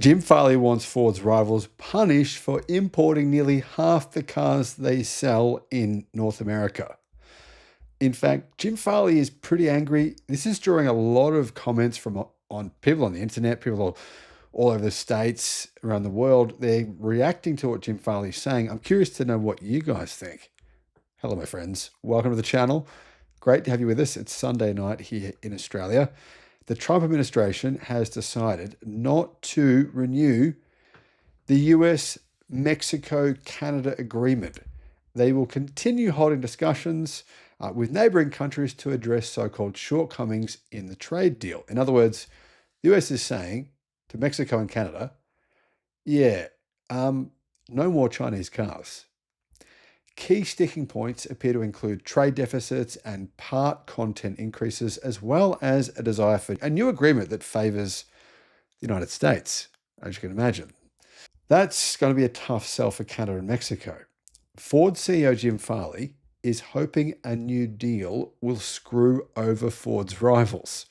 Jim Farley wants Ford's rivals punished for importing nearly half the cars they sell in North America. In fact, Jim Farley is pretty angry. This is drawing a lot of comments from on people on the internet, people all over the states, around the world. They're reacting to what Jim Farley is saying. I'm curious to know what you guys think. Hello, my friends. Welcome to the channel. Great to have you with us. It's Sunday night here in Australia. The Trump administration has decided not to renew the US-Mexico-Canada agreement. They will continue holding discussions with neighboring countries to address so-called shortcomings in the trade deal. In other words, the US is saying to Mexico and Canada, no more Chinese cars. Key sticking points appear to include trade deficits and part content increases, as well as a desire for a new agreement that favors the United States, as you can imagine. That's going to be a tough sell for Canada and Mexico. Ford CEO Jim Farley is hoping a new deal will screw over Ford's rivals.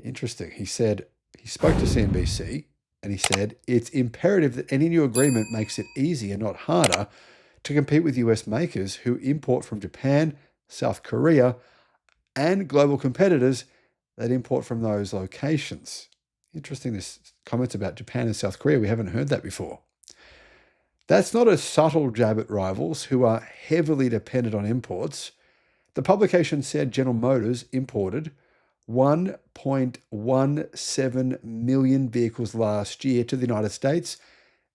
Interesting. He spoke to CNBC and he said, it's imperative that any new agreement makes it easier, not harder, to compete with US makers who import from Japan, South Korea, and global competitors that import from those locations. Interesting, this comments about Japan and South Korea. We haven't heard that before. That's not a subtle jab at rivals who are heavily dependent on imports. The publication said General Motors imported 1.17 million vehicles last year to the United States.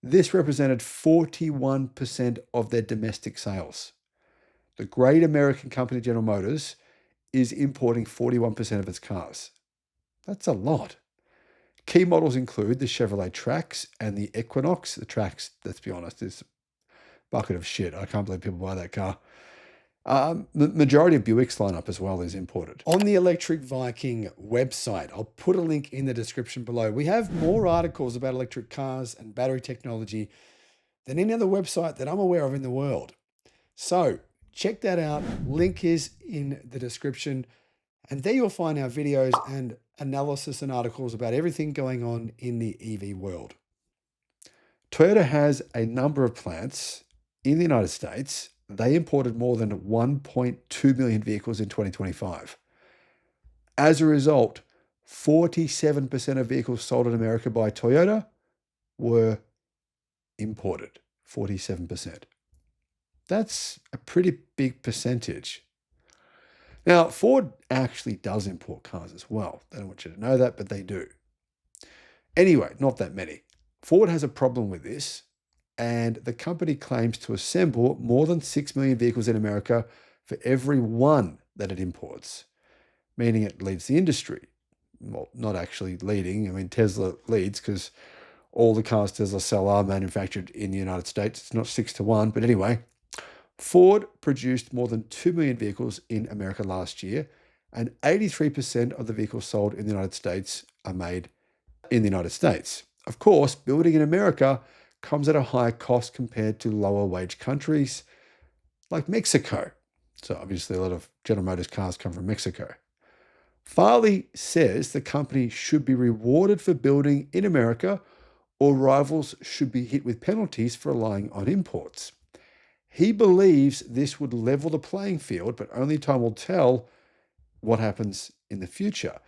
This represented 41% of their domestic sales. The great American company General Motors is importing 41% of its cars. That's a lot. Key models include the Chevrolet Trax and the Equinox. The Trax, let's be honest, is a bucket of shit. I can't believe people buy that car. The majority of Buick's lineup as well is imported. On the Electric Viking website, I'll put a link in the description below. We have more articles about electric cars and battery technology than any other website that I'm aware of in the world. So check that out. Link is in the description. And there you'll find our videos and analysis and articles about everything going on in the EV world. Toyota has a number of plants in the United States. They imported more than 1.2 million vehicles in 2025. As a result, 47% of vehicles sold in America by Toyota were imported. 47%. That's a pretty big percentage. Now, Ford actually does import cars as well. They don't want you to know that, but they do. Anyway, not that many. Ford has a problem with this, and the company claims to assemble more than 6 million vehicles in America for every one that it imports, meaning it leads the industry. Well, not actually leading. I mean, Tesla leads because all the cars Tesla sell are manufactured in the United States. It's not 6-1, but anyway, Ford produced more than 2 million vehicles in America last year, and 83% of the vehicles sold in the United States are made in the United States. Of course, building in America comes at a higher cost compared to lower wage countries like Mexico. So obviously a lot of General Motors cars come from Mexico. Farley says the company should be rewarded for building in America, or rivals should be hit with penalties for relying on imports. He believes this would level the playing field, but only time will tell what happens in the future.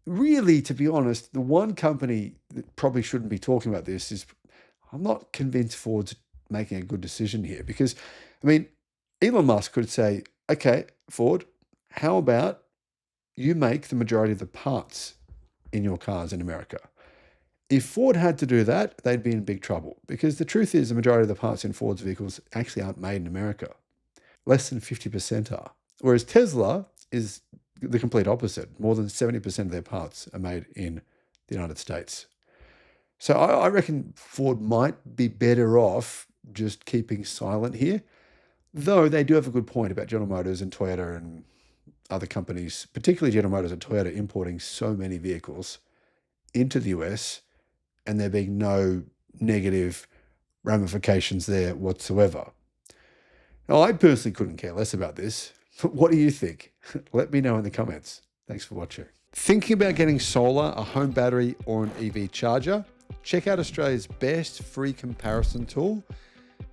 Really, to be honest, the one company that probably shouldn't be talking about this is, I'm not convinced Ford's making a good decision here, because, I mean, Elon Musk could say, okay, Ford, how about you make the majority of the parts in your cars in America? If Ford had to do that, they'd be in big trouble, because the truth is the majority of the parts in Ford's vehicles actually aren't made in America. Less than 50% are. Whereas Tesla is the complete opposite. More than 70% of their parts are made in the United States. So I reckon Ford might be better off just keeping silent here, though they do have a good point about General Motors and Toyota and other companies, particularly General Motors and Toyota, importing so many vehicles into the US, and there being no negative ramifications there whatsoever. Now, I personally couldn't care less about this, but what do you think? Let me know in the comments. Thanks for watching. Thinking about getting solar, a home battery, or an EV charger? check out Australia's best free comparison tool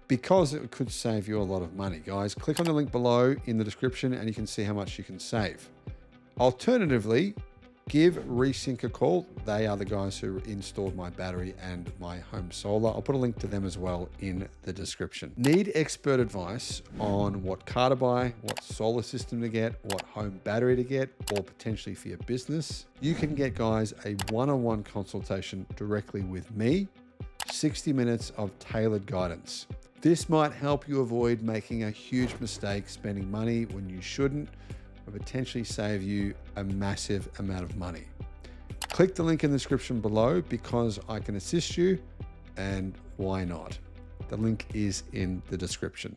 because it could save you a lot of money. Guys, click on the link below in the description and you can see how much you can save. Alternatively, give Resync a call. They are the guys who installed my battery and my home solar. I'll put a link to them as well in the description. Need expert advice on what car to buy, what solar system to get, what home battery to get, or potentially for your business? You can get, guys, a one-on-one consultation directly with me, 60 minutes of tailored guidance. This might help you avoid making a huge mistake spending money when you shouldn't, or potentially save you a massive amount of money. Click the link in the description below because I can assist you, and why not? The link is in the description.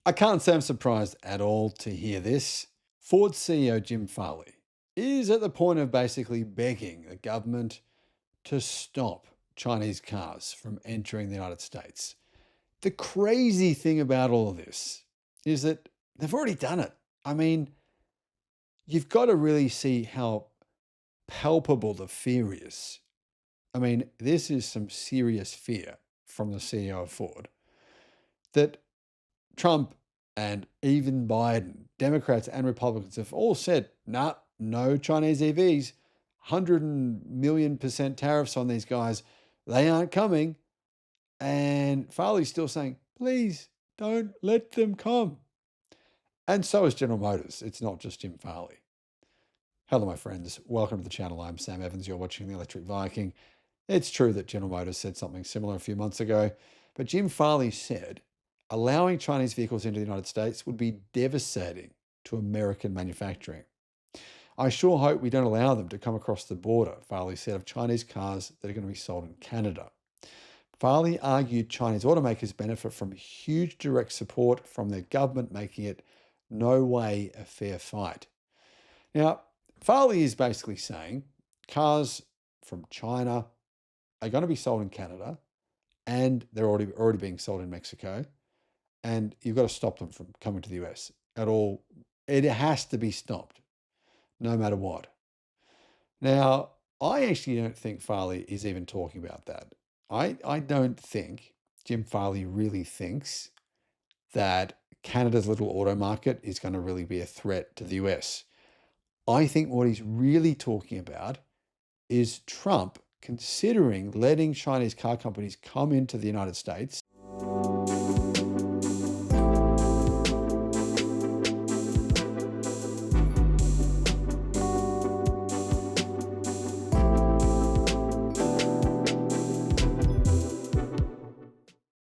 I can't say I'm surprised at all to hear this. Ford CEO Jim Farley is at the point of basically begging the government to stop Chinese cars from entering the United States. The crazy thing about all of this is that they've already done it. I mean, you've got to really see how palpable the fear is. I mean, this is some serious fear from the CEO of Ford that Trump and even Biden, Democrats and Republicans have all said, nah, no Chinese EVs, 100,000,000% tariffs on these guys. They aren't coming. And Farley's still saying, please don't let them come. And so is General Motors. It's not just Jim Farley. Hello, my friends. Welcome to the channel. I'm Sam Evans. You're watching the Electric Viking. It's true that General Motors said something similar a few months ago, but Jim Farley said allowing Chinese vehicles into the United States would be devastating to American manufacturing. I sure hope we don't allow them to come across the border, Farley said of Chinese cars that are going to be sold in Canada. Farley argued Chinese automakers benefit from huge direct support from their government, making it no way a fair fight. Now, Farley is basically saying cars from China are going to be sold in Canada and they're already being sold in Mexico, and you've got to stop them from coming to the US at all. It has to be stopped, no matter what. Now, I actually don't think Farley is even talking about that. I don't think Jim Farley really thinks that Canada's little auto market is going to really be a threat to the US. I think what he's really talking about is Trump considering letting Chinese car companies come into the United States